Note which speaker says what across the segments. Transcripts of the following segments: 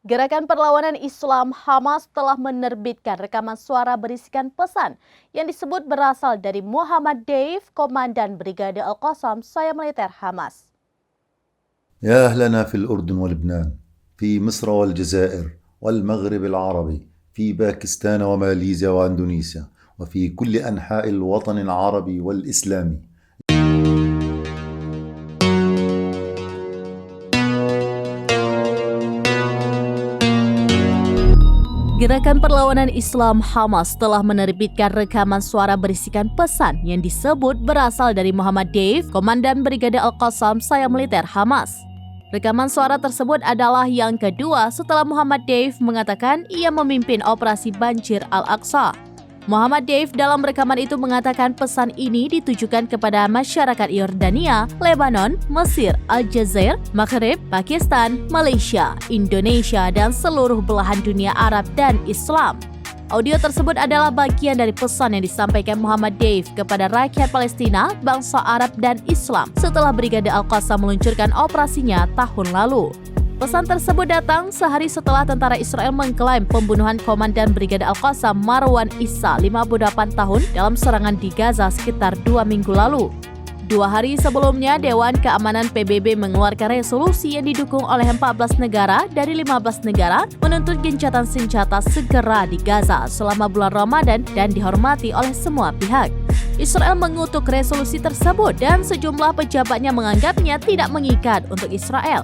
Speaker 1: Gerakan Perlawanan Islam Hamas telah menerbitkan rekaman suara berisikan pesan yang disebut berasal dari Muhammad Deif, Komandan Brigade Al-Qassam, sayap militer Hamas.
Speaker 2: يا أهلنا في الأردن ولبنان، في مصر والجزائر والمغرب العربي، في باكستان وماليزيا وأندونيسيا، وفي كل أنحاء الوطن العربي والإسلامي.
Speaker 1: Gerakan Perlawanan Islam Hamas telah menerbitkan rekaman suara berisikan pesan yang disebut berasal dari Muhammad Deif, Komandan Brigade Al-Qassam, sayap militer Hamas. Rekaman suara tersebut adalah yang kedua setelah Muhammad Deif mengatakan ia memimpin operasi banjir Al-Aqsa. Muhammad Deif dalam rekaman itu mengatakan pesan ini ditujukan kepada masyarakat Yordania, Lebanon, Mesir, Aljazair, Maghrib, Pakistan, Malaysia, Indonesia, dan seluruh belahan dunia Arab dan Islam. Audio tersebut adalah bagian dari pesan yang disampaikan Muhammad Deif kepada rakyat Palestina, bangsa Arab, dan Islam setelah Brigade Al-Qassam meluncurkan operasinya tahun lalu. Pesan tersebut datang sehari setelah tentara Israel mengklaim pembunuhan Komandan Brigade Al-Qassam Marwan Issa, 58 tahun, dalam serangan di Gaza sekitar 2 minggu lalu. 2 hari sebelumnya, Dewan Keamanan PBB mengeluarkan resolusi yang didukung oleh 14 negara dari 15 negara menuntut gencatan senjata segera di Gaza selama bulan Ramadan dan dihormati oleh semua pihak. Israel mengutuk resolusi tersebut dan sejumlah pejabatnya menganggapnya tidak mengikat untuk Israel.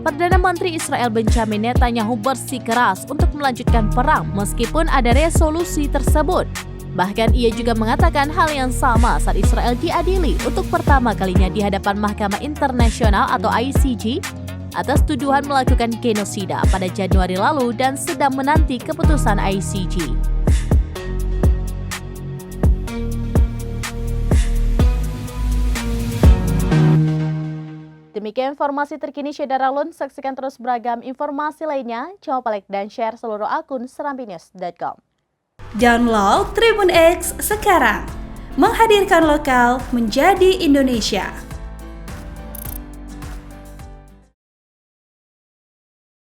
Speaker 1: Perdana Menteri Israel Benjamin Netanyahu bersikeras untuk melanjutkan perang meskipun ada resolusi tersebut. Bahkan ia juga mengatakan hal yang sama saat Israel diadili untuk pertama kalinya di hadapan Mahkamah Internasional atau ICJ atas tuduhan melakukan genosida pada Januari lalu dan sedang menanti keputusan ICJ. Demikian informasi terkini Syedaralun. Saksikan terus beragam informasi lainnya. Jangan lupa like dan share seluruh akun serambinews.com.
Speaker 3: Download Tribun X sekarang. Menghadirkan lokal menjadi Indonesia.